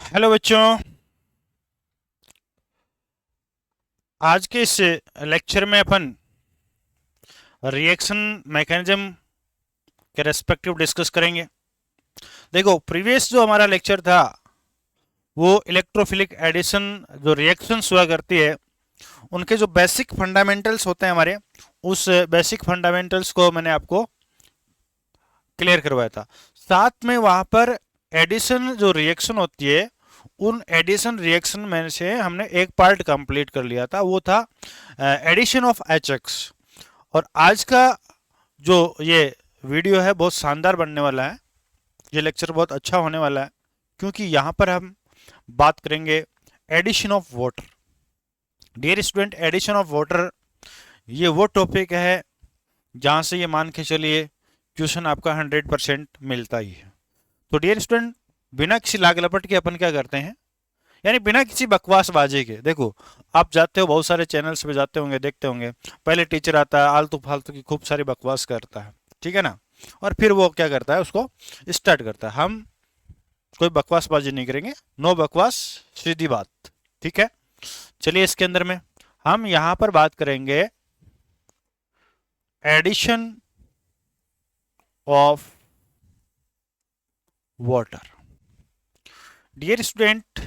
Hello बच्चों। आज के इस लेक्चर में अपन रिएक्शन मैकेनिज्म के रेस्पेक्टिव डिस्कस करेंगे। देखो, प्रीवियस जो हमारा लेक्चर था वो इलेक्ट्रोफिलिक एडिशन जो रिएक्शंस हुआ करती है उनके जो बेसिक फंडामेंटल्स होते हैं हमारे, उस बेसिक फंडामेंटल्स को मैंने आपको क्लियर करवाया था। साथ में वहां पर एडिशन जो रिएक्शन होती है उन एडिशन रिएक्शन में से हमने एक पार्ट कंप्लीट कर लिया था, वो था एडिशन ऑफ एच एक्स। और आज का जो ये वीडियो है बहुत शानदार बनने वाला है। ये लेक्चर बहुत अच्छा होने वाला है क्योंकि यहाँ पर हम बात करेंगे addition of water. Dear student, addition of water ये वो टॉपिक है जहाँ से ये मान के चलिए क्वेश्चन आपका 100% मिलता ही है। तो डियर स्टूडेंट, बिना किसी लाग लपट के अपन क्या करते हैं, यानी बिना किसी बकवासबाजी के। देखो, आप जाते हो बहुत सारे चैनल्स पे जाते होंगे, देखते होंगे, पहले टीचर आता है आलतू फालतू की खूब सारी बकवास करता है, ठीक है ना, और फिर वो क्या करता है, उसको स्टार्ट करता है। हम कोई बकवासबाजी नहीं करेंगे, नो बकवास, सीधी बात, ठीक है। चलिए, इसके अंदर में हम यहां पर बात करेंगे addition of water. Dear student,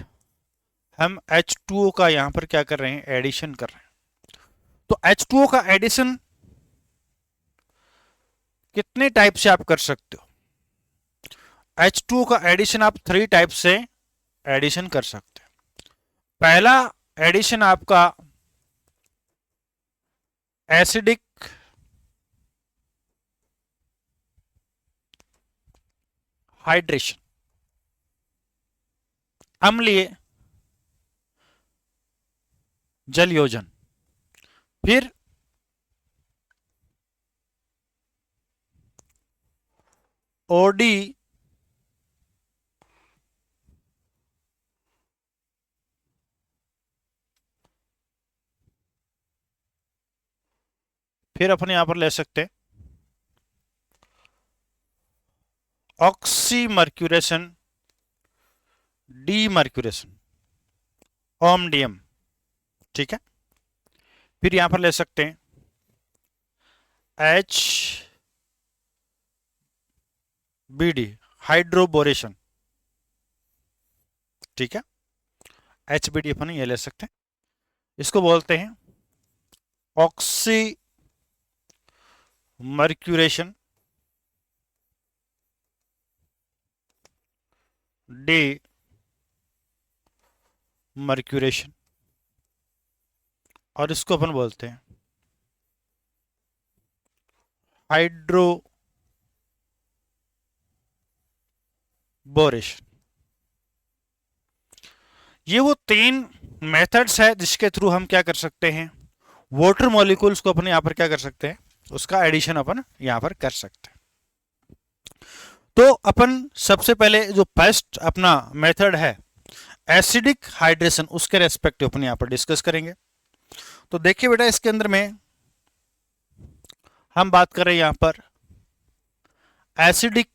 हम H2O का यहां पर क्या कर रहे हैं, एडिशन कर रहे हैं। तो H2O का एडिशन कितने टाइप से आप कर सकते हो? H2O का एडिशन आप 3 टाइप से एडिशन कर सकते हैं। पहला एडिशन आपका एसिडिक हाइड्रेशन, अम्लीय जल योजन। फिर ओडी फिर अपन यहां पर ले सकते हैं ऑक्सीमर्क्यूरेशन, डीमर्क्यूरेशन, ओमडीएम, ठीक है। फिर यहां पर ले सकते हैं एच बी डी, हाइड्रोबोरेशन, ठीक है। एच बी डी अपन ये ले सकते हैं। इसको बोलते हैं ऑक्सी मर्क्यूरेशन, डी मर्क्यूरेशन, और इसको अपन बोलते हैं हाइड्रोबोरेशन। ये वो 3 मेथड्स है जिसके थ्रू हम क्या कर सकते हैं, वाटर मॉलिक्यूल्स को अपन यहां पर क्या कर सकते हैं, उसका एडिशन अपन यहां पर कर सकते हैं। तो अपन सबसे पहले जो फर्स्ट अपना मेथड है एसिडिक हाइड्रेशन, उसके रेस्पेक्टिव अपन यहां पर डिस्कस करेंगे। तो देखिए बेटा, इसके अंदर में हम बात कर रहे हैं यहां पर एसिडिक,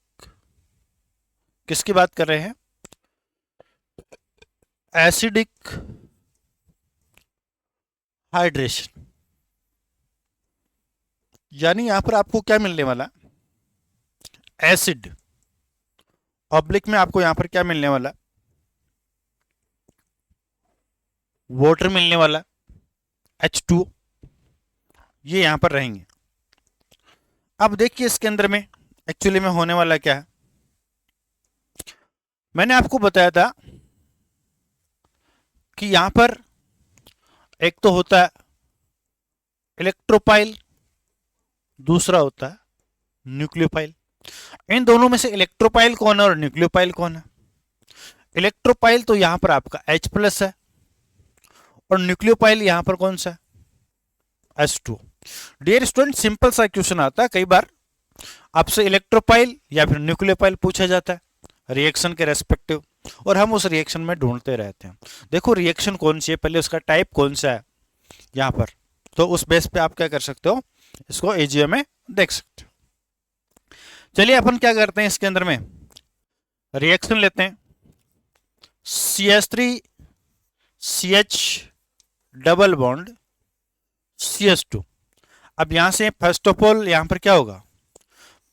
किसकी बात कर रहे हैं, एसिडिक हाइड्रेशन। यानी यहां पर आपको क्या मिलने वाला, एसिड, ऑब्लिक में आपको यहां पर क्या मिलने वाला, वाटर मिलने वाला, H2O, ये यहां पर रहेंगे। अब देखिए इसके अंदर में एक्चुअली में होने वाला क्या है, मैंने आपको बताया था कि यहां पर एक तो होता है इलेक्ट्रोपाइल, दूसरा होता है न्यूक्लियोपाइल। इन दोनों में से इलेक्ट्रोपाइल कौन है और न्यूक्लियोपाइल कौन है? इलेक्ट्रोपाइल तो यहां पर आपका H प्लस है और न्यूक्लियोपाइल यहां पर कौन सा है, H2। डियर स्टूडेंट, सिंपल सा क्वेश्चन आता है कई बार, आपसे इलेक्ट्रोपाइल या फिर न्यूक्लियोपाइल पूछा जाता है रिएक्शन के रेस्पेक्टिव, और हम उस रिएक्शन में ढूंढते रहते हैं। देखो रिएक्शन कौन सी है, पहले उसका टाइप कौन सा है यहाँ पर, तो उस बेस पे आप क्या कर सकते हो, इसको एजीए में देख सकते हो। चलिए अपन क्या करते हैं, इसके अंदर में रिएक्शन लेते हैं। CH3 CH double bond CH2। अब यहां से फर्स्ट ऑफ ऑल यहां पर क्या होगा,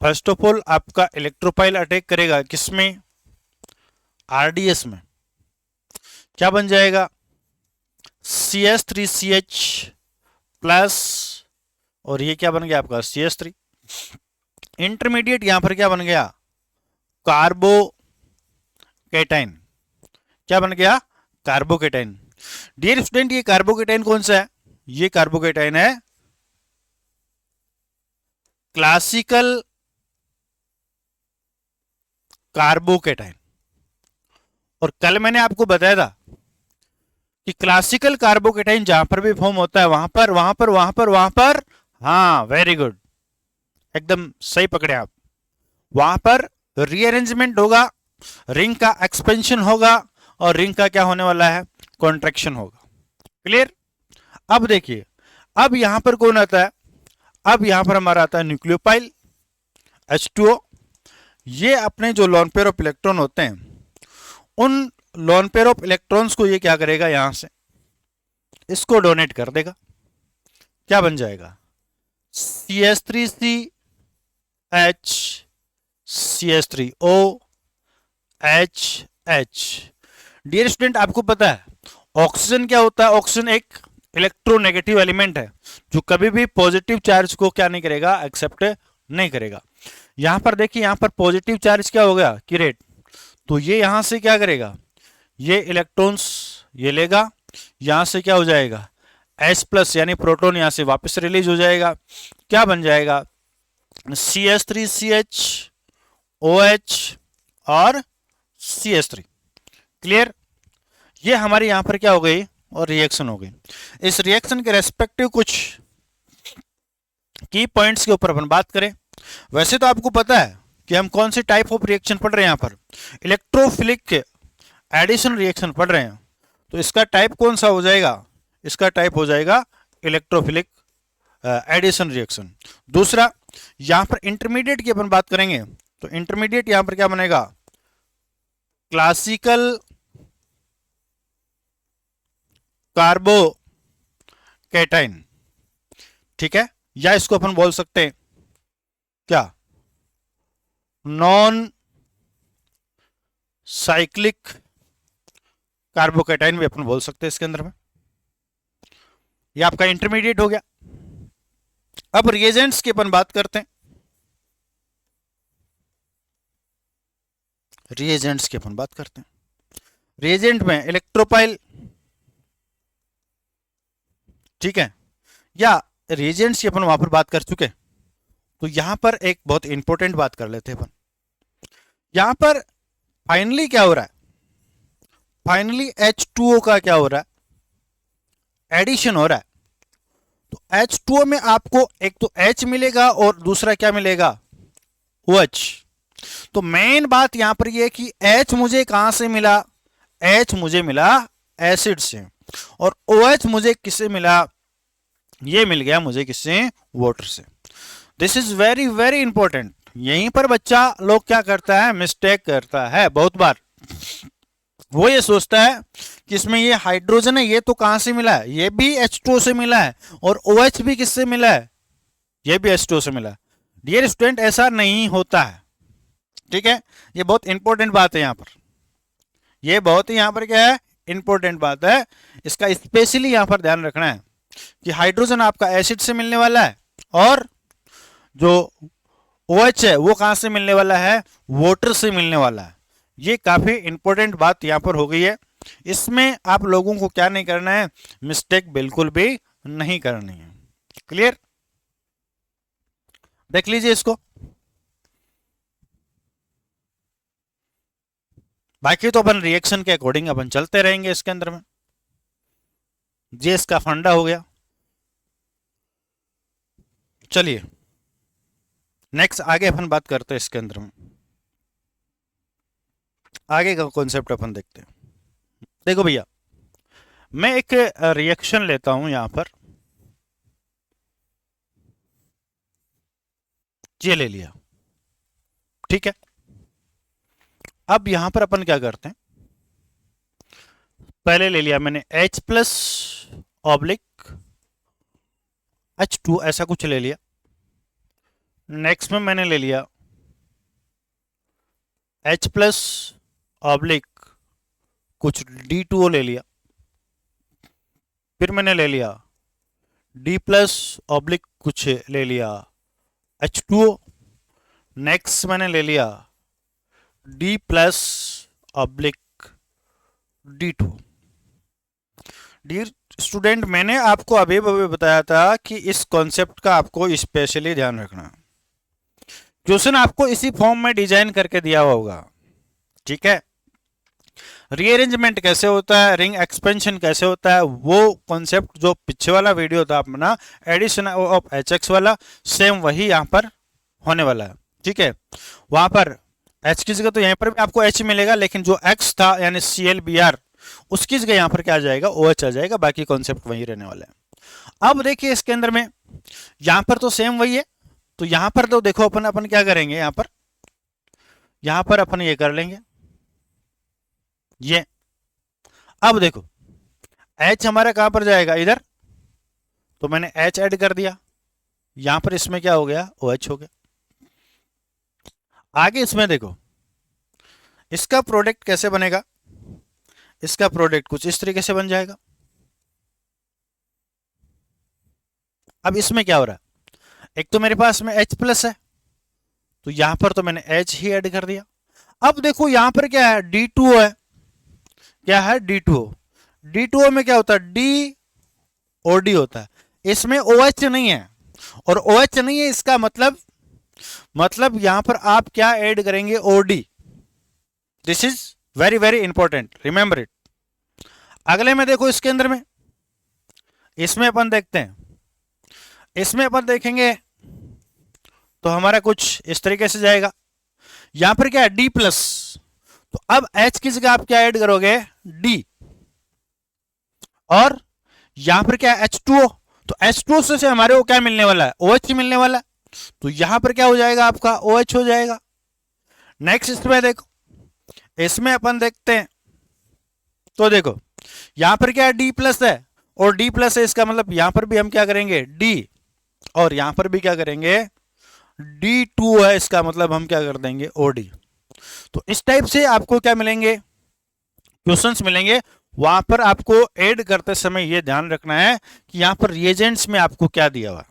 फर्स्ट ऑफ ऑल आपका इलेक्ट्रोपाइल अटैक करेगा किसमें, RDS में। क्या बन जाएगा, CH3CH प्लस, और ये क्या बन गया आपका CH3। इंटरमीडिएट यहां पर क्या बन गया, कार्बोकेटाइन। क्या बन गया, कार्बोकेटाइन। डियर स्टूडेंट, ये कार्बोकेटाइन कौन सा है, ये कार्बोकेटाइन है क्लासिकल कार्बोकेटाइन। और कल मैंने आपको बताया था कि क्लासिकल कार्बोकेटाइन जहां पर भी फॉर्म होता है वहां पर, हाँ वेरी गुड, एकदम सही पकड़े आप, वहां पर रीअरेंजमेंट होगा, रिंग का एक्सपेंशन होगा और रिंग का क्या होने वाला है, कॉन्ट्रैक्शन होगा। क्लियर। अब देखिए, अब यहां पर कौन आता है, अब यहां पर हमारा आता है न्यूक्लियोपाइल H2O। ये अपने जो लोन पेयर ऑफ इलेक्ट्रॉन होते हैं उन लोन पेयर ऑफ इलेक्ट्रॉन्स को ये क्या करेगा, यहां से इसको डोनेट कर देगा। क्या बन जाएगा, CH3CH CH3O HH। Dear student, आपको पता है ऑक्सीजन क्या होता है, ऑक्सीजन एक इलेक्ट्रोनेगेटिव एलिमेंट है जो कभी भी पॉजिटिव चार्ज को क्या नहीं करेगा, एक्सेप्ट नहीं करेगा। यहां पर देखिए, यहां पर पॉजिटिव चार्ज क्या हो गया, किरेट, तो ये यहां से क्या करेगा, ये इलेक्ट्रॉन्स ये लेगा, यहां से क्या हो जाएगा H प्लस, यानी प्रोटॉन यहां से वापस रिलीज हो जाएगा। क्या बन जाएगा, CH3CH OH और CH3। क्लियर। ये हमारी यहां पर क्या हो गई, और रिएक्शन हो गई। इस रिएक्शन के रेस्पेक्टिव कुछ की पॉइंट्स के ऊपर अपन बात करें। वैसे तो आपको पता है कि हम कौन सी टाइप ऑफ रिएक्शन पढ़ रहे हैं, यहां पर इलेक्ट्रोफिलिक एडिशन रिएक्शन पढ़ रहे हैं। तो इसका टाइप कौन सा हो जाएगा, इसका टाइप हो जाएगा इलेक्ट्रोफिलिक एडिशन रिएक्शन। दूसरा, यहां पर इंटरमीडिएट की अपन बात करेंगे, तो इंटरमीडिएट यहां पर क्या बनेगा, क्लासिकल कार्बोकेटाइन। ठीक है, या इसको अपन बोल सकते हैं क्या, नॉन साइक्लिक कार्बोकेटाइन भी अपन बोल सकते हैं इसके अंदर में। ये आपका इंटरमीडिएट हो गया। अब रिएजेंट्स की अपन बात करते हैं, रिएजेंट्स की अपन बात करते हैं। रिएजेंट में इलेक्ट्रोपाइल, ठीक है, या रिएजेंट्स की अपन वहां पर बात कर चुके, तो यहां पर एक बहुत इंपॉर्टेंट बात कर लेते हैं अपन। यहां पर फाइनली क्या हो रहा है, फाइनली H2O का क्या हो रहा है, एडिशन हो रहा है। तो H2O में आपको एक तो H मिलेगा और दूसरा क्या मिलेगा, OH। तो मेन बात यहां पर यह कि H मुझे कहां से मिला, H मुझे मिला एसिड से, और OH मुझे किससे मिला, ये मिल गया मुझे किससे, वाटर से। This is very very important. यहीं पर बच्चा लोग क्या करता है, मिस्टेक करता है बहुत बार। वो ये सोचता है कि इसमें ये हाइड्रोजन है, ये तो कहां से मिला है, ये भी H2O से मिला है, और OH भी किससे मिला है, ये भी H2O से मिला है। डियर स्टूडेंट, ऐसा नहीं होता है। ठीक है, ये बहुत इंपॉर्टेंट बात है यहां पर, ये बहुत ही यहां पर क्या है, इंपॉर्टेंट बात है। इसका स्पेशली यहां पर ध्यान रखना है कि हाइड्रोजन आपका एसिड से मिलने वाला है, और जो OH है वो कहां से मिलने वाला है, वाटर से मिलने वाला है। ये काफी इंपॉर्टेंट बात यहां पर हो गई है। इसमें आप लोगों को क्या नहीं करना है, मिस्टेक बिल्कुल भी नहीं करनी है। क्लियर। देख लीजिए इसको, बाकी तो अपन रिएक्शन के अकॉर्डिंग अपन चलते रहेंगे इसके अंदर में। ये इसका फंडा हो गया। चलिए नेक्स्ट आगे अपन बात करते हैं इसके अंदर में, आगे का कॉन्सेप्ट अपन देखते हैं। देखो भैया, मैं एक रिएक्शन लेता हूं यहां पर, ये ले लिया, ठीक है। अब यहां पर अपन क्या करते हैं, पहले ले लिया मैंने H प्लस ऑब्लिक H2 ऐसा कुछ ले लिया। नेक्स्ट में मैंने ले लिया H प्लस ऑब्लिक कुछ D2O ले लिया। फिर मैंने ले लिया D प्लस ऑब्लिक कुछ ले लिया H2O। नेक्स्ट मैंने ले लिया D plus oblique D2। Dear student, मैंने आपको अभी बताया था कि इस कॉन्सेप्ट का आपको स्पेशली ध्यान रखना। क्वेश्चन आपको इसी फॉर्म में डिजाइन करके दिया हुआ होगा, ठीक है। रीअरेंजमेंट कैसे होता है, रिंग एक्सपेंशन कैसे होता है, वो कॉन्सेप्ट जो पीछे वाला वीडियो था अपना एडिशन ऑफ HX वाला, सेम वही यहाँ पर होने वाला है, ठीक है। वहां पर H की जगह तो यहाँ पर भी आपको H मिलेगा, लेकिन जो X था यानी ClBr उसकी जगह यहाँ पर क्या आ जाएगा, OH आ जाएगा। बाकी कॉन्सेप्ट वही रहने वाला है। अब देखिए इसके अंदर में यहाँ पर तो सेम वही है, तो यहाँ पर तो देखो अपन क्या करेंगे, यहाँ पर अपन ये कर लेंगे ये। अब देखो H हमारा कहां पर जाएगा, इधर, तो मैंने H ऐड कर दिया। यहां पर इसमें क्या हो गया, OH हो गया। आगे इसमें देखो इसका प्रोडक्ट कैसे बनेगा, इसका प्रोडक्ट कुछ इस तरीके से बन जाएगा। अब इसमें क्या हो रहा है, एक तो मेरे पास में H प्लस है, तो यहां पर तो मैंने H ही ऐड कर दिया। अब देखो यहां पर क्या है, D2O है, क्या है D2O। D2O में क्या होता है, DOD होता है, इसमें OH नहीं है, और OH नहीं है इसका मतलब यहां पर आप क्या ऐड करेंगे, OD। This is very very important, remember it. अगले में देखो इसके अंदर में, इसमें अपन देखते हैं, इसमें अपन देखेंगे तो हमारा कुछ इस तरीके से जाएगा। यहां पर क्या है, D प्लस, तो अब H की जगह आप क्या ऐड करोगे, D, और यहां पर क्या है, H2O, तो H2O से हमारे को क्या मिलने वाला है, OH मिलने वाला है, तो यहां पर क्या हो जाएगा, आपका OH हो जाएगा। नेक्स्ट इसमें देखो, इसमें अपन देखते हैं तो देखो यहां पर क्या है, D प्लस है, और D प्लस है, इसका मतलब यहां पर भी हम क्या करेंगे, D, और यहां पर भी क्या करेंगे, D2 है, इसका मतलब हम क्या कर देंगे, OD। तो इस टाइप से आपको क्या मिलेंगे, क्वेश्चंस मिलेंगे। वहां पर आपको ऐड करते समय यह ध्यान रखना है कि यहां पर रिएजेंट्स में आपको क्या दिया हुआ,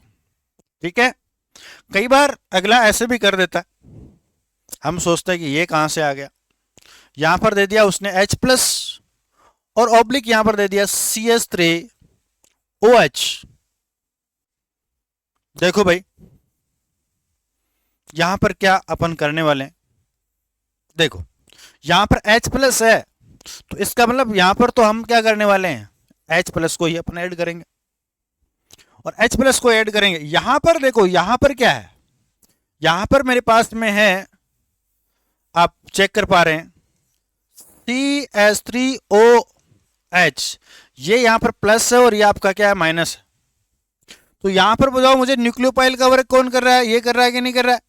ठीक है। कई बार अगला ऐसे भी कर देता है, हम सोचते हैं कि ये कहां से आ गया, यहां पर दे दिया उसने H प्लस, और ऑब्लिक यहां पर दे दिया CH3OH। देखो भाई यहां पर क्या अपन करने वाले हैं, देखो यहां पर H प्लस है, तो इसका मतलब यहां पर तो हम क्या करने वाले हैं, H प्लस को ही अपन ऐड करेंगे, और H प्लस को ऐड करेंगे। यहां पर देखो, यहां पर क्या है, यहां पर मेरे पास में है, आप चेक कर पा रहे हैं, CH3OH, ये यहां पर प्लस है और ये आपका क्या है, माइनस है। तो यहां पर बताओ मुझे न्यूक्लियोपाइल का वर्क कौन कर रहा है, ये कर रहा है कि नहीं कर रहा है।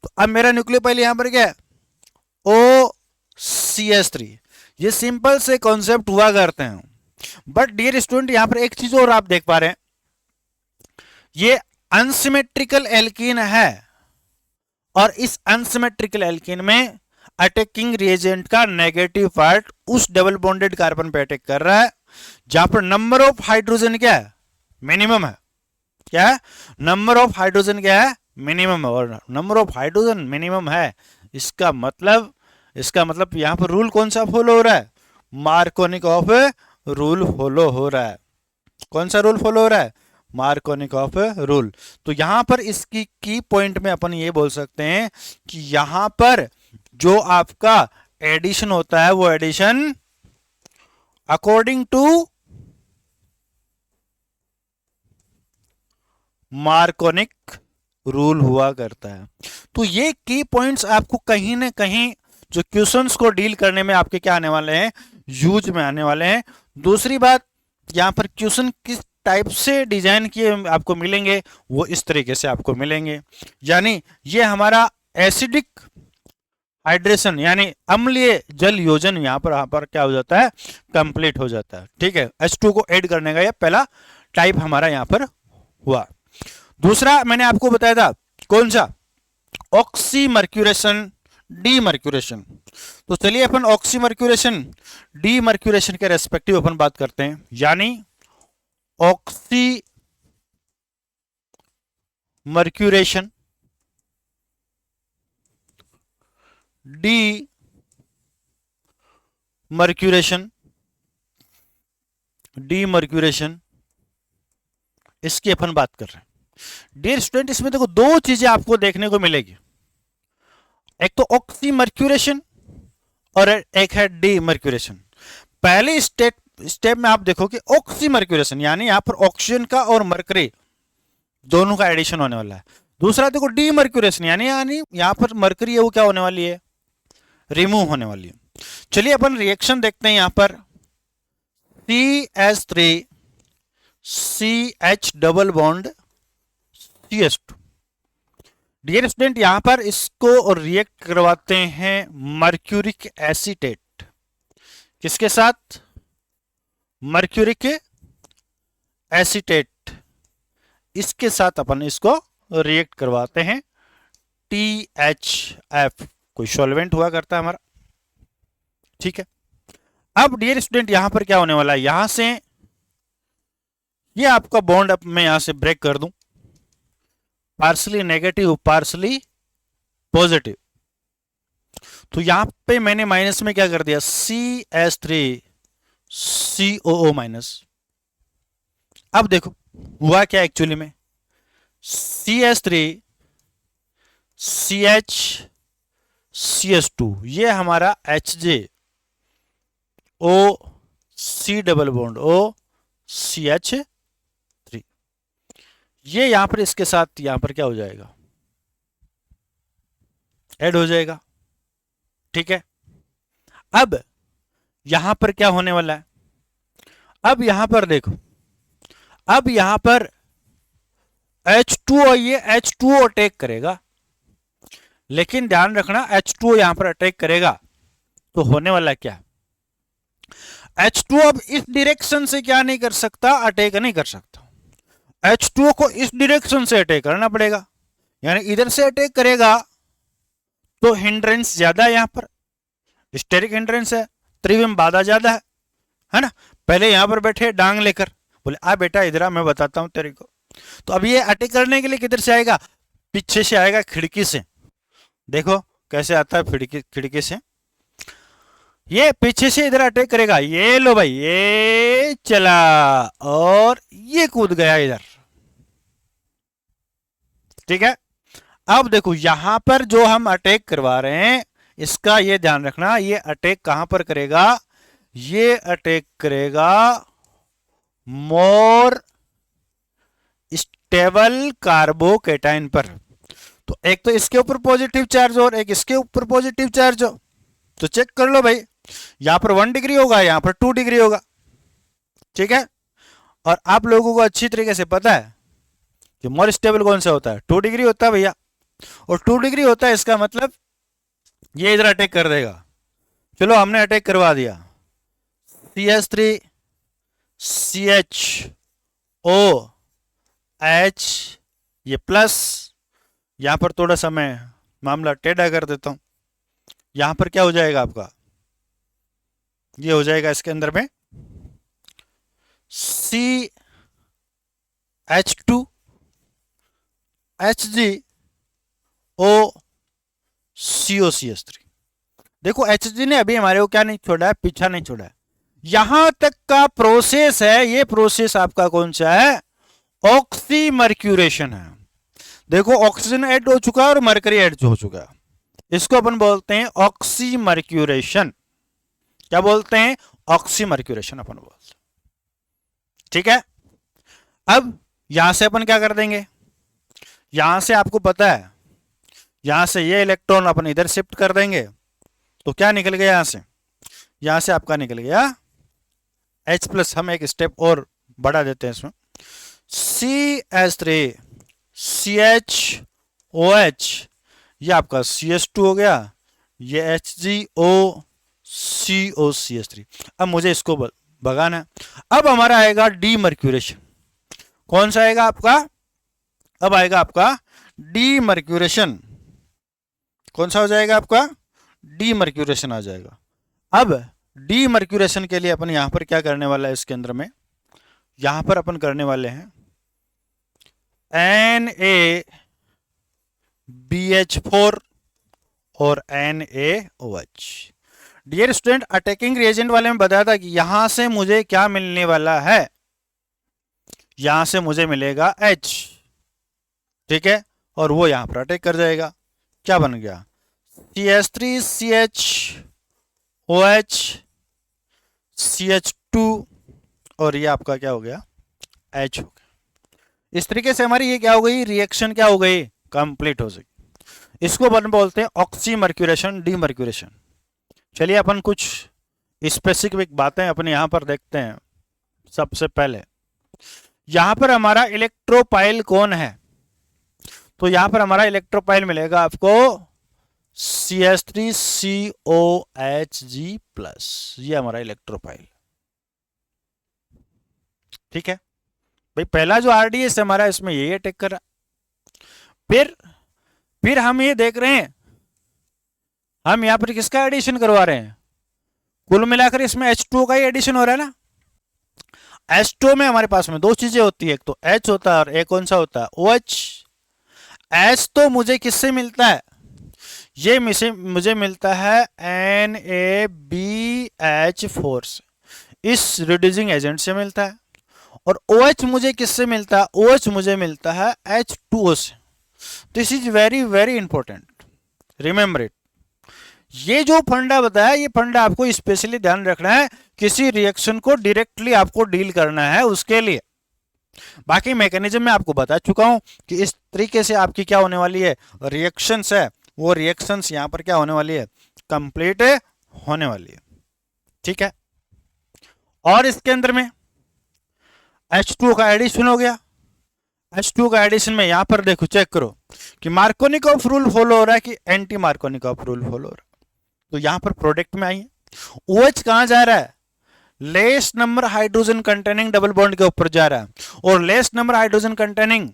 तो अब मेरा न्यूक्लियोपाइल यहां पर क्या है, OCH3। ये सिंपल से कॉन्सेप्ट हुआ करते हैं। बट डियर स्टूडेंट, यहां पर एक चीज और आप देख पा रहे हैं, ये अनसिमेट्रिकल एल्कीन है, और इस अनसिमेट्रिकल एल्कीन में अटैकिंग रिएजेंट का नेगेटिव पार्ट उस डबल बॉन्डेड कार्बन पे अटैक कर रहा है जहां पर नंबर ऑफ हाइड्रोजन क्या है, मिनिमम है। क्या है, नंबर ऑफ हाइड्रोजन क्या है, मिनिमम है, और नंबर ऑफ हाइड्रोजन मिनिमम है, इसका मतलब यहां पर रूल कौन सा फॉलो हो रहा है, मार्कोनिक ऑफ रूल फॉलो हो रहा है। कौन सा रूल फॉलो हो रहा है, मार्कोनिक ऑफ रूल। तो यहां पर इसकी की पॉइंट में अपन ये बोल सकते हैं कि यहां पर जो आपका एडिशन होता है, वो addition according to Markovnikov rule हुआ करता है। तो ये की पॉइंट्स आपको कहीं ना कहीं जो क्वेश्चंस को डील करने में आपके क्या आने वाले हैं, यूज में आने वाले हैं। दूसरी बात, यहां पर क्वेश्चन किस टाइप से डिजाइन किए आपको मिलेंगे, वो इस तरीके से आपको मिलेंगे। यानी ये हमारा एसिडिक हाइड्रेशन यानी अम्लीय जल योजन यहाँ पर क्या हो जाता है, कंप्लीट हो जाता है। ठीक है, H2 को ऐड करने का ये पहला टाइप हमारा यहाँ पर हुआ। दूसरा मैंने आपको बताया था कौन सा, ऑक्सीमर्क्यूरेशन, डीमर्क्यूरेशन। तो चलिए अपन ऑक्सीमर्क्यूरेशन डीमर्क्यूरेशन के रेस्पेक्टिव अपन बात करते हैं। यानी ऑक्सीमर्क्यूरेशन, डीमर्क्यूरेशन, डीमर्क्यूरेशन, इसकी अपन बात कर रहे हैं। डियर स्टूडेंट, इसमें देखो दो चीजें आपको देखने को मिलेगी, एक तो ऑक्सीमर्क्यूरेशन और एक है डीमर्क्यूरेशन। पहले स्टेप में आप देखो कि ऑक्सीमर्क्यूरेशन यानी यहां पर ऑक्सीजन का और मरकरी दोनों का एडिशन होने वाला है। दूसरा देखो डीमर्क्यूरेशन यानी यहां पर मरकरी है वो क्या होने वाली है, रिमूव होने वाली है। चलिए अपन रिएक्शन देखते हैं। यहां पर CH3 CH double bond CH2। Dear student, यहां पर इसको रिएक्ट करवाते हैं मर्क्यूरिक एसीटेट, किसके साथ, मर्क्यूरिक एसीटेट, इसके साथ अपन इसको रिएक्ट करवाते हैं। THF कोई सॉल्वेंट हुआ करता है हमारा। ठीक है, अब डियर स्टूडेंट यहां पर क्या होने वाला है, यहां से ये आपका बॉन्ड अब मैं यहां से ब्रेक कर दूं, पार्सली नेगेटिव पार्सली पॉजिटिव। तो यहां पे मैंने माइनस में क्या कर दिया, CH3 COO माइनस। अब देखो हुआ क्या एक्चुअली में, CH3 CH CH2 ये हमारा HJ O C double bond O CH3, ये यहां पर इसके साथ यहां पर क्या हो जाएगा, ऐड हो जाएगा। ठीक है, अब यहां पर क्या होने वाला है, अब यहां पर देखो, अब यहां पर H2O, ये H2O अटैक करेगा, लेकिन ध्यान रखना H2O यहां पर अटैक करेगा तो होने वाला क्या, H2O अब इस डायरेक्शन से क्या नहीं कर सकता, अटैक नहीं कर सकता। H2O को इस डायरेक्शन से अटैक करना पड़ेगा, यानी इधर से अटैक करेगा तो हिंड्रेंस ज्यादा है, यहां पर स्टेरिक हिंड्रेंस है, त्रिविम बाधा ज्यादा है ना। पहले यहां पर बैठे डांग लेकर, बोले आ बेटा इधर आ, मैं बताता हूं तेरे को। तो अब ये अटैक करने के लिए किधर से आएगा, पीछे से आएगा, खिड़की से। देखो कैसे आता है, खिड़की से ये पीछे से इधर अटैक करेगा। ये लो भाई, ये चला और ये कूद गया इधर। ठीक है, अब देखो यहां पर जो हम अटैक करवा रहे हैं, इसका ये ध्यान रखना, ये अटैक कहां पर करेगा, ये अटैक करेगा मोर स्टेबल कार्बोकेटाइन पर। तो एक तो इसके ऊपर पॉजिटिव चार्ज और एक इसके ऊपर पॉजिटिव चार्ज हो, तो चेक कर लो भाई, यहां पर 1 डिग्री होगा, यहां पर 2 डिग्री होगा। ठीक है, और आप लोगों को अच्छी तरीके से पता है कि मोर स्टेबल कौन सा होता है, 2 डिग्री होता है भैया। और 2 डिग्री होता है, इसका मतलब ये इधर अटैक कर देगा। चलो हमने अटैक करवा दिया, CH3 CHO H, ये प्लस, यहां पर थोड़ा सा मैं मामला टेढ़ा कर देता हूं, यहां पर क्या हो जाएगा आपका, ये हो जाएगा इसके अंदर में CH2 HgO COCH3। देखो Hg ने अभी हमारे को क्या नहीं छोड़ा है, पीछा नहीं छोड़ा है। यहां तक का प्रोसेस है, ये प्रोसेस आपका कौन सा है, ऑक्सीमर्क्यूरेशन है। देखो ऑक्सीजन ऐड हो चुका है और मरकरी ऐड हो चुका है, इसको अपन बोलते हैं ऑक्सीमर्क्यूरेशन। क्या बोलते हैं, ऑक्सीमर्क्यूरेशन अपन बोलते हैं। ठीक है, अब यहां से अपन क्या कर देंगे, यहां से आपको पता है, यहां से ये इलेक्ट्रॉन अपन इधर शिफ्ट कर देंगे, तो क्या निकल गया यहां से आपका निकल गया H प्लस। हम एक स्टेप और बढ़ा देते हैं इसमें, CH3 CHOH, ये आपका CH2 हो गया, ये HgOCOCH3। अब मुझे इसको भगाना है। अब हमारा आएगा डीमर्क्यूरेशन। कौन सा आएगा आपका? अब आएगा आपका डीमर्क्यूरेशन। कौन सा हो जाएगा आपका? डीमर्क्यूरेशन आ जाएगा। अब डीमर्क्यूरेशन के लिए अपन यहां पर क्या करने वाला है इसके अंदर में, यहां पर अपन करने वाले हैं NaBH4 और NaOH। Dear student, attacking reagent वाले में बताया था कि यहां से मुझे क्या मिलने वाला है, यहां से मुझे मिलेगा H, ठीक है, और वो यहां पर अटैक कर जाएगा। क्या बन गया? CH3CHOH CH2 और ये आपका क्या हो गया? H हो गया। इस तरीके से हमारी ये क्या हो गई? रिएक्शन क्या हो गई? कंप्लीट हो गई। इसको अपन बोलते हैं ऑक्सीमर्क्यूरेशन, डीमर्क्यूरेशन। चलिए अपन कुछ स्पेसिफिक बातें अपने यहां पर देखते हैं। सबसे पहले यहां पर हमारा इलेक्ट्रोपाइल कौन है? तो यहां पर हमारा इलेक्ट्रोपाइल मिलेगा आपको CH3COHG+, ये हमारा इलेक्ट्रोपाइल, ठीक है भाई। पहला जो RDS हमारा, इसमें यही अटैक कर रहा। फिर हम ये देख रहे हैं, हम यहां पर किसका एडिशन करवा रहे हैं? कुल मिलाकर इसमें H2O का ही एडिशन हो रहा है ना। H2O में हमारे पास में दो चीजें होती है, एक तो H होता है और एक कौन सा होता है? OH। H तो मुझे किससे मिलता है? ये मुझे मिलता है NaBH4 से, इस रिड्यूसिंग एजेंट से मिलता है। और OH मुझे किससे मिलता है? OH मुझे मिलता है H2O से। This is very very important, remember it. ये जो फंडा बताया, ये फंडा आपको स्पेशली ध्यान रखना है, किसी रिएक्शन को डायरेक्टली आपको डील करना है उसके लिए। बाकी मैकेनिज्म में आपको बता चुका हूं कि इस तरीके से आपकी क्या होने वाली है, रिएक्शंस है, वो रिएक्शंस यहां पर क्या होने वाली है? कंप्लीट होने वाली है, ठीक है। और इसके अंदर में H2O का एडिशन हो गया। H2O का एडिशन में यहां पर देखो, चेक करो कि मार्कोनिकॉफ रूल फॉलो हो रहा है कि एंटी मार्कोनिकॉफ रूल फॉलो हो रहा है। तो यहां पर प्रोडक्ट में आइए, OH कहां जा रहा है? Less number hydrogen containing double bond के ऊपर जा रहा है। और less number hydrogen containing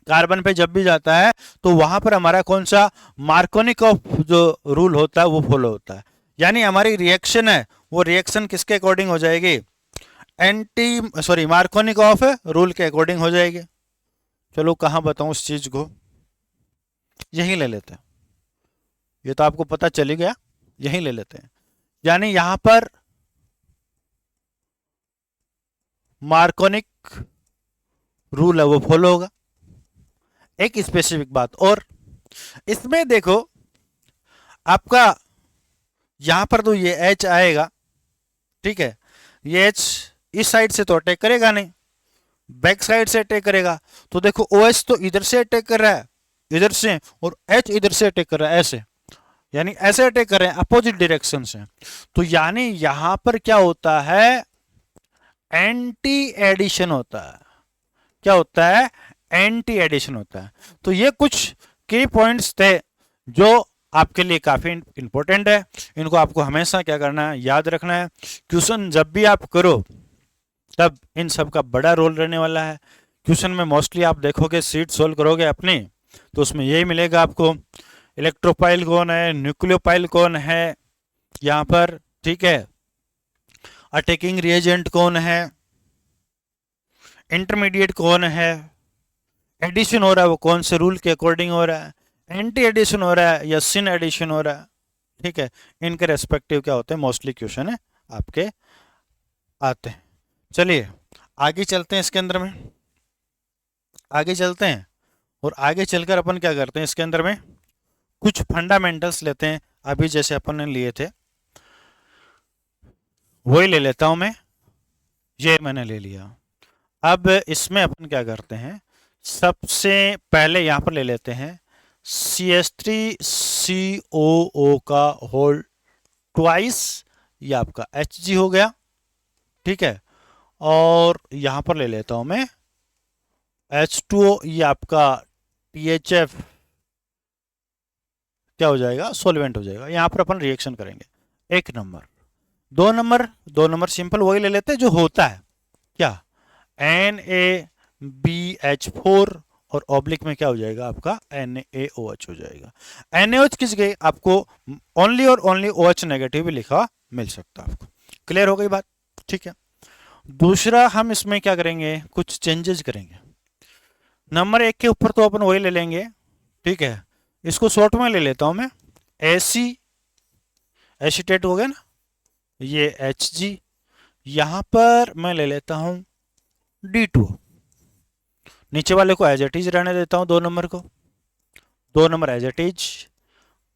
carbon पे जब भी जाता है तो वहां पर हमारा कौन सा? मार्कोनिकॉफ जो रूल होता है वो फॉलो होता है। यानी हमारी रिएक्शन है, वो रिएक्शन किसके अकॉर्डिंग हो जाएगी? मार्कोनिकॉफ रूल के अकॉर्डिंग हो जाएगी। चलो कहां बताऊं इस चीज को, यही ले लेते हैं, ये तो आपको पता चल ही गया, यही ले लेते हैं। यानी यहां पर मार्कोनिक रूल है वो फॉलो होगा। एक स्पेसिफिक बात और, इसमें देखो आपका यहां पर तो ये H आएगा, ठीक है, ये H इस साइड से तो अटैक करेगा नहीं, बैक साइड से अटैक करेगा। तो देखो OH तो इधर से अटैक कर रहा है, इधर से, और H इधर से अटैक कर रहा है, ऐसे, यानी ऐसे अटैक कर रहे हैं अपोजिट डायरेक्शन से। तो यानी यहां पर क्या होता है? एंटी एडिशन होता है। क्या होता है? एंटी एडिशन होता है। तो ये कुछ की पॉइंट्स थे जो आपके लिए काफी इंपॉर्टेंट है। इनको आपको हमेशा क्या करना है? याद रखना है। क्वेश्चन जब भी आप करो तब इन सब का बड़ा रोल रहने वाला है। क्वेश्चन में मोस्टली आप देखोगे, सीट सोल्व करोगे अपनी, तो उसमें यही मिलेगा आपको, इलेक्ट्रोपाइल कौन है, न्यूक्लियोपाइल कौन है यहां पर, ठीक है, अटैकिंग रिएजेंट कौन है, इंटरमीडिएट कौन है, एडिशन हो रहा है वो कौन से रूल के अकॉर्डिंग हो रहा है, एंटी एडिशन हो रहा है या सिन एडिशन हो रहा है, ठीक है। इनके रेस्पेक्टिव क्या होते हैं? मोस्टली क्वेश्चन है आपके आते हैं। चलिए आगे चलते हैं, इसके अंदर में आगे चलते हैं, और आगे चलकर अपन क्या करते हैं, इसके अंदर में कुछ फंडामेंटल्स लेते हैं। अभी जैसे अपन ने लिए थे वही ले लेता हूं मैं, ये मैंने ले लिया। अब इसमें अपन क्या करते हैं, सबसे पहले यहां पर ले लेते हैं CH3COO का होल ट्वाइस, ये आपका Hg हो गया, ठीक है। और यहां पर ले लेता हूं मैं H2O, ये आपका THF क्या हो जाएगा, सॉल्वेंट हो जाएगा। यहाँ पर अपन रिएक्शन करेंगे। 1 नंबर, 2 नंबर, 2 नंबर सिंपल वही ले लेते हैं जो होता है, क्या, NaBH4 और ऑब्लिक में क्या हो जाएगा आपका NaOH हो जाएगा। NaOH किस गए आपको, ओनली और ओनली OH नेगेटिव लिखा मिल सकता है आपको। क्लियर हो गई बात, ठीक है। दूसरा हम इसमें क्या करेंगे, कुछ चेंजेस करेंगे। नंबर 1 के ऊपर तो अपन वही ले लेंगे, ठीक है। इसको शॉर्ट में ले लेता हूं मैं, एसी एसीटेट हो गया ना, ये Hg, यहां पर मैं ले लेता हूं D2, नीचे वाले को एज इट इज रहने देता हूं, 2 नंबर को, 2 number as it is,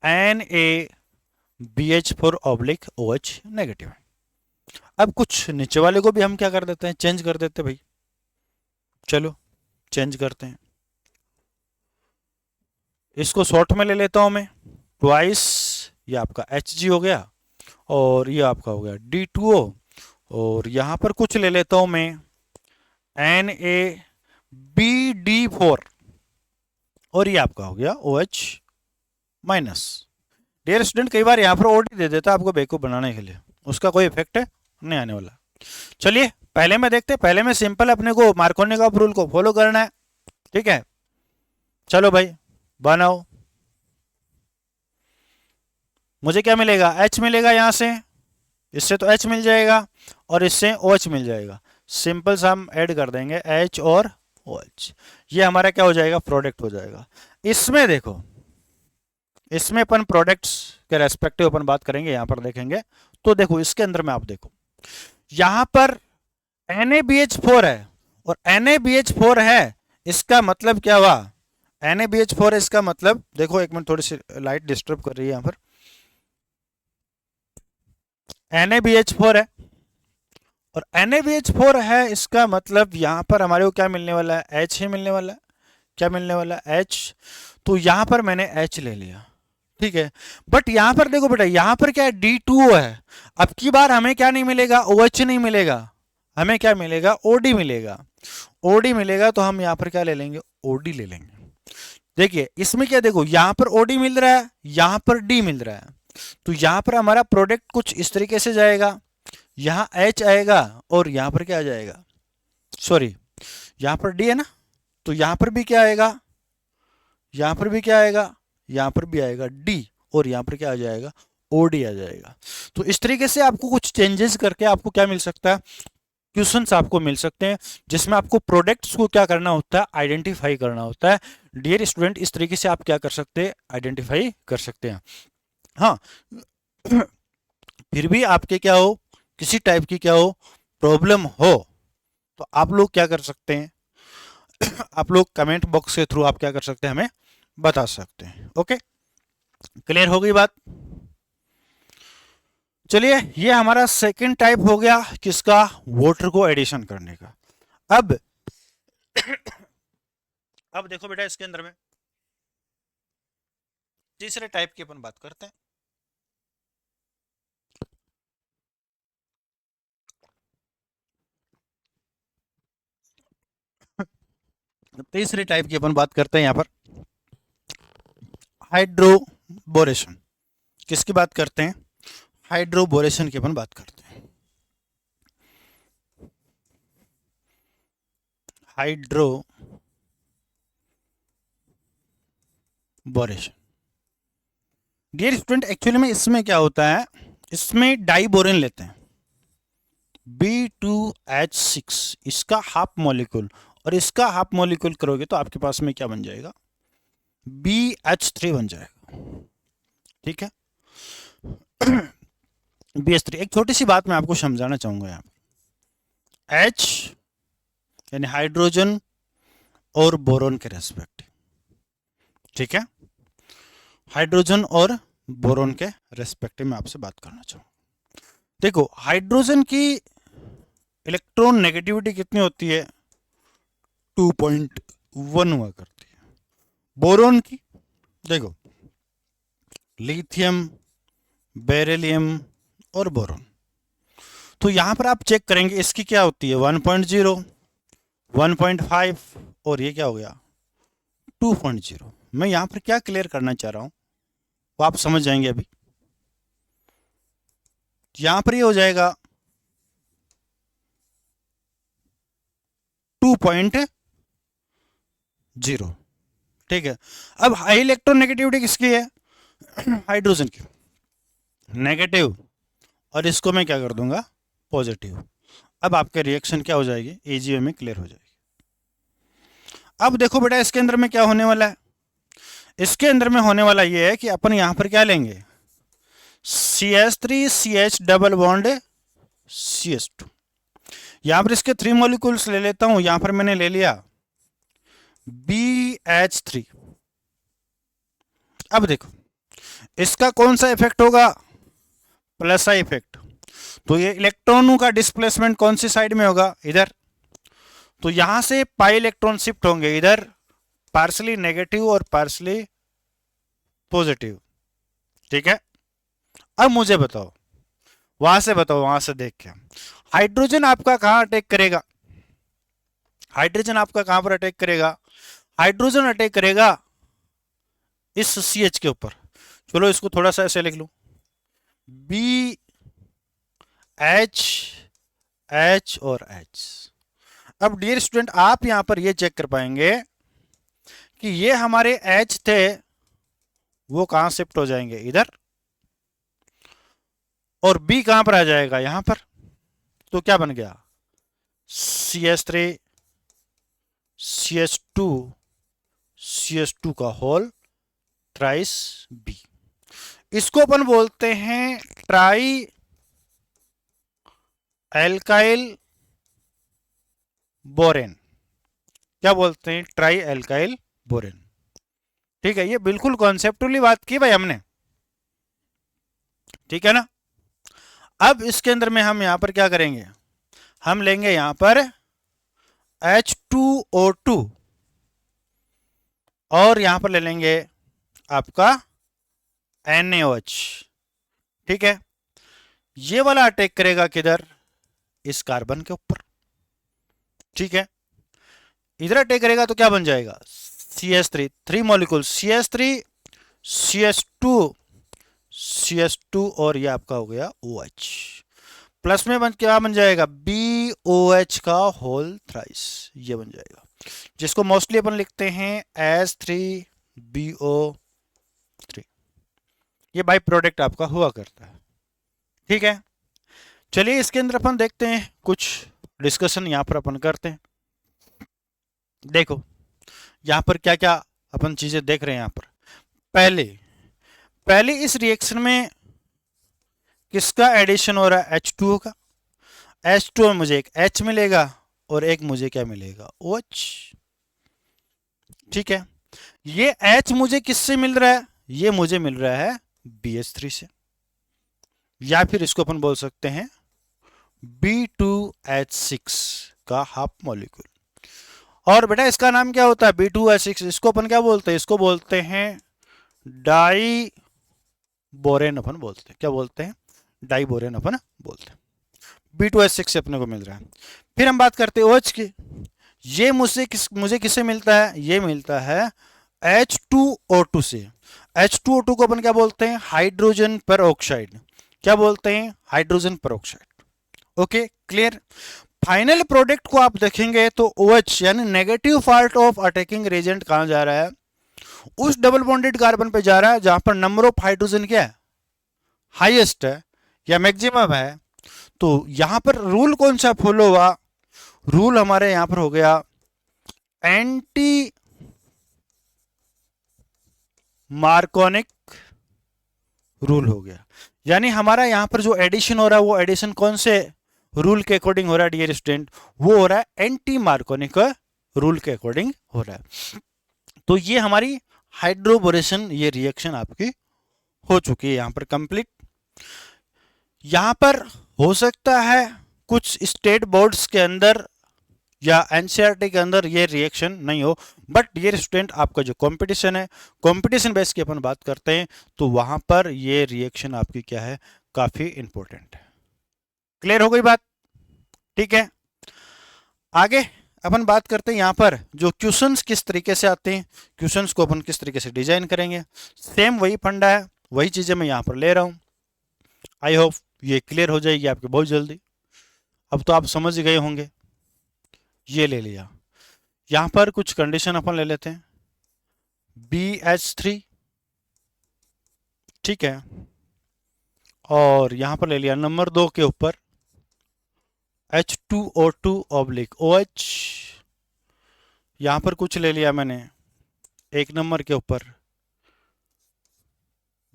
NaBH4 oblique OH negative. अब कुछ नीचे वाले को भी हम क्या कर देते हैं, चेंज कर देते हैं भाई। चलो चेंज करते हैं, इसको शॉर्ट में ले लेता हूं मैं, ट्वाइस, ये आपका Hg हो गया और ये आपका हो गया D2O, और यहां पर कुछ ले लेता हूं मैं NaBD4 और ये आपका हो गया OH माइनस। डियर स्टूडेंट, कई बार यहां पर OD दे देता आपको बेवकूफ बनाने के लिए, उसका कोई इफेक्ट नहीं आने वाला। चलिए पहले में देखते हैं, पहले में सिंपल अपने को मार्कोनिकॉफ रूल को फॉलो करना है, ठीक है। चलो भाई बनाओ, मुझे क्या मिलेगा, H मिलेगा, यहां से इससे तो H मिल जाएगा और इससे OH मिल जाएगा। सिंपल सा हम ऐड कर देंगे H और OH, ये हमारा क्या हो जाएगा, प्रोडक्ट हो जाएगा। इसमें देखो, इसमें अपन प्रोडक्ट्स के रेस्पेक्टिव अपन बात करेंगे, यहां पर देखेंगे तो देखो इसके अंदर में आप देखो, यहां पर NaBH4 है और NaBH4 है, इसका मतलब क्या हुआ, NaBH4 है, इसका मतलब देखो, एक मिनट थोड़ी सी लाइट डिस्टर्ब कर रही है यहां पर, NaBH4 है और NaBH4 है, इसका मतलब यहां पर हमारे को क्या मिलने वाला है, H ही मिलने वाला है। क्या मिलने वाला है, H। तो यहां पर मैंने H ले लिया, ठीक है। बट यहां पर देखो बेटा, यहां पर क्या है, D2O है। अब की बार हमें क्या नहीं मिलेगा, OH नहीं मिलेगा, हमें क्या मिलेगा, OD मिलेगा। OD मिलेगा तो हम यहां पर क्या ले लेंगे, OD ले लेंगे। देखिए इसमें क्या, देखो यहां पर OD मिल रहा है, यहां पर D मिल रहा है, तो यहां पर हमारा प्रोडक्ट कुछ इस तरीके से जाएगा, यहां H आएगा और यहां पर क्या आ जाएगा, सॉरी यहां पर D है ना, तो यहां पर भी क्या आएगा, यहां पर भी क्या आएगा, यहां पर भी आएगा D, और यहां पर क्या आ जाएगा, OD आ जाएगा। तो इस तरीके से आपको कुछ चेंजेस करके आपको क्या मिल सकता है, क्वेश्चंस आपको मिल सकते हैं, जिसमें आपको प्रोडक्ट्स को क्या करना होता है, आइडेंटिफाई करना होता है। डियर स्टूडेंट, इस तरीके से आप क्या कर सकते हैं, आइडेंटिफाई कर सकते हैं। हाँ फिर भी आपके क्या हो, किसी टाइप की क्या हो, प्रॉब्लम हो, तो आप लोग क्या कर सकते हैं, आप लोग कमेंट बॉक्स के थ्रू आप क्या कर सकते हैं, हमें बता सकते हैं। ओके, क्लियर हो गई बात। चलिए ये हमारा सेकंड टाइप हो गया किसका, वाटर को एडिशन करने का। अब अब देखो बेटा, इसके अंदर में तीसरे टाइप की अपन बात करते हैं। तीसरे टाइप की अपन बात करते हैं यहां पर, हाइड्रोबोरेशन। किसकी बात करते हैं, हाइड्रोबोरेशन की अपन बात करते हैं। हाइड्रोबोरेशन, डियर स्टूडेंट, एक्चुअली में इसमें क्या होता है, इसमें डाइबोरेन लेते हैं, B2H6, इसका हाफ मॉलिक्यूल और इसका हाफ मॉलिक्यूल करोगे तो आपके पास में क्या बन जाएगा, BH3 बन जाएगा, ठीक है। BH3, एक छोटी सी बात मैं आपको समझाना चाहूंगा यहाँ पे, H यानी हाइड्रोजन और बोरोन के रेस्पेक्ट, ठीक है, हाइड्रोजन और बोरोन के रेस्पेक्टिव में आपसे बात करना चाहूंगा। देखो हाइड्रोजन की इलेक्ट्रॉन नेगेटिविटी कितनी होती है, 2.1 हुआ करती है। बोरोन की देखो, लिथियम, बेरिलियम और बोरोन, तो यहां पर आप चेक करेंगे इसकी क्या होती है, 1.0, 1.5 और ये क्या हो गया 2.0। मैं यहां पर क्या क्लियर करना चाह रहा हूं, वो आप समझ जाएंगे अभी। यहां पर ये हो जाएगा 2.0। ठीक है, अब हाई इलेक्ट्रोनेगेटिविटी किसकी है? हाइड्रोजन की, नेगेटिव, और इसको मैं क्या कर दूंगा? पॉजिटिव। अब आपके रिएक्शन क्या हो जाएगी? एजीओ में क्लियर हो जाएगी। अब देखो बेटा इसके अंदर में क्या होने वाला है। इसके अंदर में होने वाला ये है कि अपन यहां पर क्या लेंगे? CH3CH double bond CH2। यहां पर इसके 3 मॉलिक्यूल्स ले लेता हूं। यहां पर मैंने ले लिया BH3। अब देखो इसका कौन सा इफेक्ट होगा? Plus I effect. तो ये इलेक्ट्रॉनों का डिस्प्लेसमेंट कौन सी साइड में होगा? इधर। तो यहां से पाई इलेक्ट्रॉन शिफ्ट होंगे इधर, पार्सली नेगेटिव और पार्सली पॉजिटिव। ठीक है, अब मुझे बताओ, वहां से बताओ, वहां से देख के, हाइड्रोजन आपका कहां अटैक करेगा? हाइड्रोजन आपका कहां पर अटैक करेगा? हाइड्रोजन अटैक करेगा इस CH के ऊपर। चलो इसको थोड़ा सा ऐसे लिख लूं, BH H और H। अब डियर स्टूडेंट आप यहां पर ये चेक कर पाएंगे कि ये हमारे H थे, वो कहां शिफ्ट हो जाएंगे? इधर। और B कहां पर आ जाएगा? यहां पर। तो क्या बन गया? CH3 CH2 CH2 का होल ट्राइस B। इसको अपन बोलते हैं ट्राई एल्काइल बोरेन। क्या बोलते हैं? Try alkyl borane. ठीक है, ये बिल्कुल कॉन्सेप्टुअली बात की भाई हमने। ठीक है ना। अब इसके अंदर में हम यहां पर क्या करेंगे? हम लेंगे यहां पर H2O2 और यहां पर ले लेंगे आपका NaOH। ठीक है, ये वाला अटैक करेगा किधर? इस कार्बन के ऊपर। ठीक है, इधर अटैक करेगा तो क्या बन जाएगा? CH3, 3 molecule CH3 CH2 CH2 और ये आपका हो गया OH। प्लस में क्या बन जाएगा? BOH का होल थ्राइस, ये बन जाएगा, जिसको मोस्टली अपन लिखते हैं H3BO3। ये बाई प्रोडक्ट आपका हुआ करता है। ठीक है, चलिए इसके अंदर अपन देखते हैं, कुछ डिस्कशन यहां पर अपन करते हैं। देखो यहां पर क्या क्या अपन चीजें देख रहे हैं। यहां पर पहले इस रिएक्शन में किसका एडिशन हो रहा है? H2O का। H2O में मुझे एक H मिलेगा और एक मुझे क्या मिलेगा? OH। ठीक है, ये H मुझे किससे मिल रहा है? ये मुझे मिल रहा है BH3 से, या फिर इसको अपन बोल सकते हैं B2H6 का हाफ मॉलिक्यूल। और बेटा इसका नाम क्या होता है? B2H6। इसको अपन क्या बोलते हैं? इसको बोलते हैं डाई बोरेन। अपन बोलते हैं, क्या बोलते हैं? डाई बोरेन अपन बोलते हैं। B2H6 से अपने को मिल रहा है। फिर हम बात करते हैं OH की। ये मुझे किससे मिलता है? ये मिलता है H2O2 से। H2O2 को अपन क्या बोलते हैं? हाइड्रोजन पर ऑक्साइड। क्या बोलते हैं? हाइड्रोजन पर oxide. Okay, clear. Final product को आप देखेंगे तो OH यानी negative part of attacking Regent कहां जा रहा है? उस डबल बॉन्डेड कार्बन पे जा रहा है जहां पर नंबर ऑफ हाइड्रोजन क्या है? हाईएस्ट है या मैक्सिमम है। तो यहां पर रूल कौन सा फॉलो हुआ? रूल हमारे यहां पर हो गया एंटी मार्कोनिक रूल हो गया। यानी हमारा यहां पर जो एडिशन हो रहा है वो एडिशन कौन से रूल के अकॉर्डिंग हो रहा है डियर स्टूडेंट? वो हो रहा है एंटी मार्कोनिक रूल के अकॉर्डिंग हो रहा है। तो ये हमारी हाइड्रोबोरेशन ये रिएक्शन आपकी हो चुकी है यहां पर कंप्लीट। यहां पर हो सकता है कुछ स्टेट बोर्ड्स के अंदर या एनसीईआरटी के अंदर ये रिएक्शन नहीं हो, बट डियर स्टूडेंट आपका जो कंपटीशन है, कंपटीशन बेस की अपन बात करते हैं तो वहां पर ये रिएक्शन आपकी क्या है? काफी इंपॉर्टेंट है। क्लियर हो गई बात? ठीक है, आगे अपन बात करते हैं यहां पर जो क्वेश्चंस किस तरीके से आते हैं, क्वेश्चंस को अपन किस तरीके से डिजाइन करेंगे। सेम वही फंडा है, वही चीज़ें मैं यहाँ पर ले रहा हूँ। आई होप ये क्लियर हो जाएगी आपके बहुत जल्दी। अब तो आप समझ गए होंगे। ये ले लिया, यहाँ पर कुछ कंडीशन अपन ले लेते हैं। BH3, ठीक है, और यहाँ पर ले लिया नंबर 2 के ऊपर H2O2 ऑब्लिक OH। यहाँ पर कुछ ले लिया मैंने 1 नंबर के ऊपर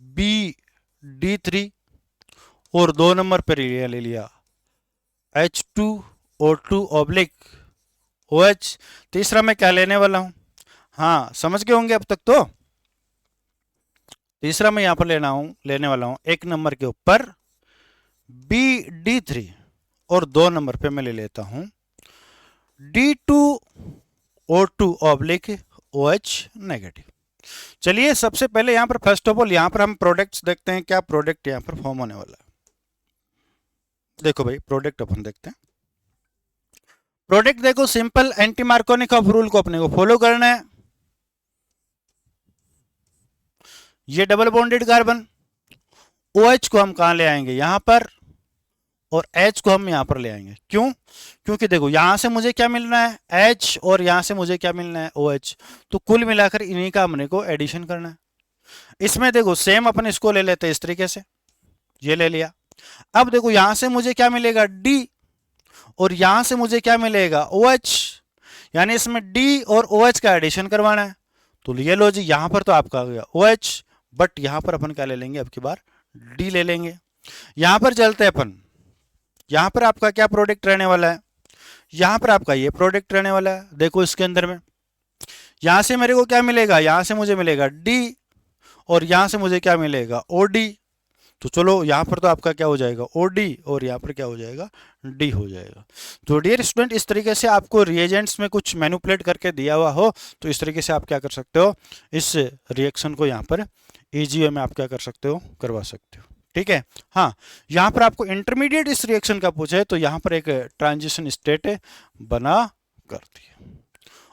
BD3, और 2 नंबर पर ले लिया H2O2 ऑब्लिक OH। तीसरा मैं क्या लेने वाला हूं, हाँ समझ गए होंगे अब तक तो। तीसरा मैं यहां पर लेने वाला हूं 1 नंबर के ऊपर BD3, और 2 नंबर पे मैं ले लेता हूं D2O2 ऑब्लिक OH नेगेटिव। चलिए सबसे पहले यहां पर फर्स्ट ऑफ ऑल यहां पर हम प्रोडक्ट्स देखते हैं, क्या प्रोडक्ट यहां पर फॉर्म होने वाला है। देखो भाई प्रोडक्ट अपन देखते हैं। प्रोडक्ट देखो सिंपल एंटी मार्कोनिकॉफ रूल को अपने को फॉलो करना है। ये डबल बॉन्डेड कार्बन OH को हम कहां ले आएंगे, यहां पर, और H को हम यहां पर ले आएंगे। क्यों, क्योंकि देखो यहां से मुझे क्या मिलना है H, और यहां से मुझे क्या मिलना है OH, तो कुल मिलाकर इन्हीं का अपने को एडिशन करना है। इसमें देखो सेम अपन इसको ले लेते हैं इस तरीके से, ये ले लिया। अब देखो यहां से मुझे क्या मिलेगा D, और यहां से मुझे क्या मिलेगा OH, यानी इसमें D और OH का एडिशन करवाना है। तो ये लो जी, यहां पर तो आपका आ गया OH, बट यहां पर अपन क्या ले लेंगे, अब की बार D ले लेंगे। यहां पर चलते हैं अपन, यहां पर आपका क्या प्रोडक्ट रहने वाला है, यहां पर आपका ये प्रोडक्ट रहने वाला है। देखो इसके अंदर में यहां से मेरे को क्या मिलेगा, यहां से मुझे मिलेगा D, और यहां से मुझे क्या मिलेगा OD। तो चलो यहाँ पर तो आपका क्या हो जाएगा OD, और यहाँ पर क्या हो जाएगा D हो जाएगा। तो डियर स्टूडेंट, इस तरीके से आपको रिएजेंट्स में कुछ मैनिपुलेट करके दिया हुआ हो तो इस तरीके से आप क्या कर सकते हो, इस रिएक्शन को यहाँ पर इजी वे में आप क्या कर सकते हो, करवा सकते हो। ठीक है, हाँ यहाँ पर आपको इंटरमीडिएट इस रिएक्शन का पूछे तो यहाँ पर एक ट्रांजिशन स्टेट बना करती है।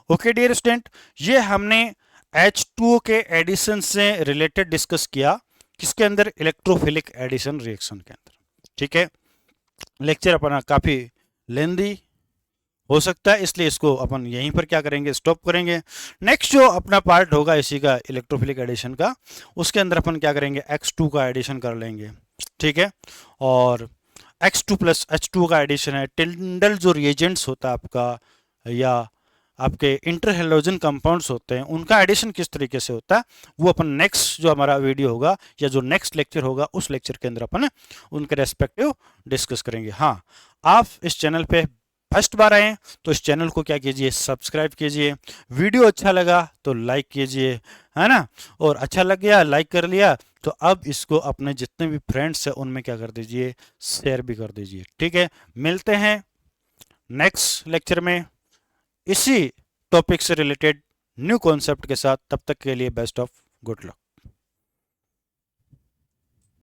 ओके डियर स्टूडेंट, ये हमने H2O के एडिशन से रिलेटेड डिस्कस किया, किसके अंदर, इलेक्ट्रोफिलिक एडिशन रिएक्शन के अंदर। ठीक है, लेक्चर अपना काफी लेंदी हो सकता है, इसलिए इसको अपन यहीं पर क्या करेंगे, स्टॉप करेंगे। नेक्स्ट जो अपना पार्ट होगा इसी का इलेक्ट्रोफिलिक एडिशन का, उसके अंदर अपन क्या करेंगे, X2 का एडिशन कर लेंगे। ठीक है, और X2 प्लस H2 का एडिशन है। टिंडल जो रिएजेंट्स होता है आपका, या आपके इंटरहेलोजन कंपाउंड्स होते हैं, उनका एडिशन किस तरीके से होता है, वो अपन नेक्स्ट जो हमारा वीडियो होगा या जो नेक्स्ट लेक्चर होगा उस लेक्चर के अंदर अपन उनके रेस्पेक्टिव डिस्कस करेंगे। हाँ, आप इस चैनल पे फर्स्ट बार आए तो इस चैनल को क्या कीजिए, सब्सक्राइब कीजिए। वीडियो अच्छा लगा तो लाइक कीजिए, है ना, और अच्छा लग गया, लाइक कर लिया, तो अब इसको अपने जितने भी फ्रेंड्स हैं उनमें क्या कर दीजिए, शेयर भी कर दीजिए। ठीक है, मिलते हैं नेक्स्ट लेक्चर में इसी टॉपिक से रिलेटेड न्यू कॉन्सेप्ट के साथ। तब तक के लिए बेस्ट ऑफ गुड लक।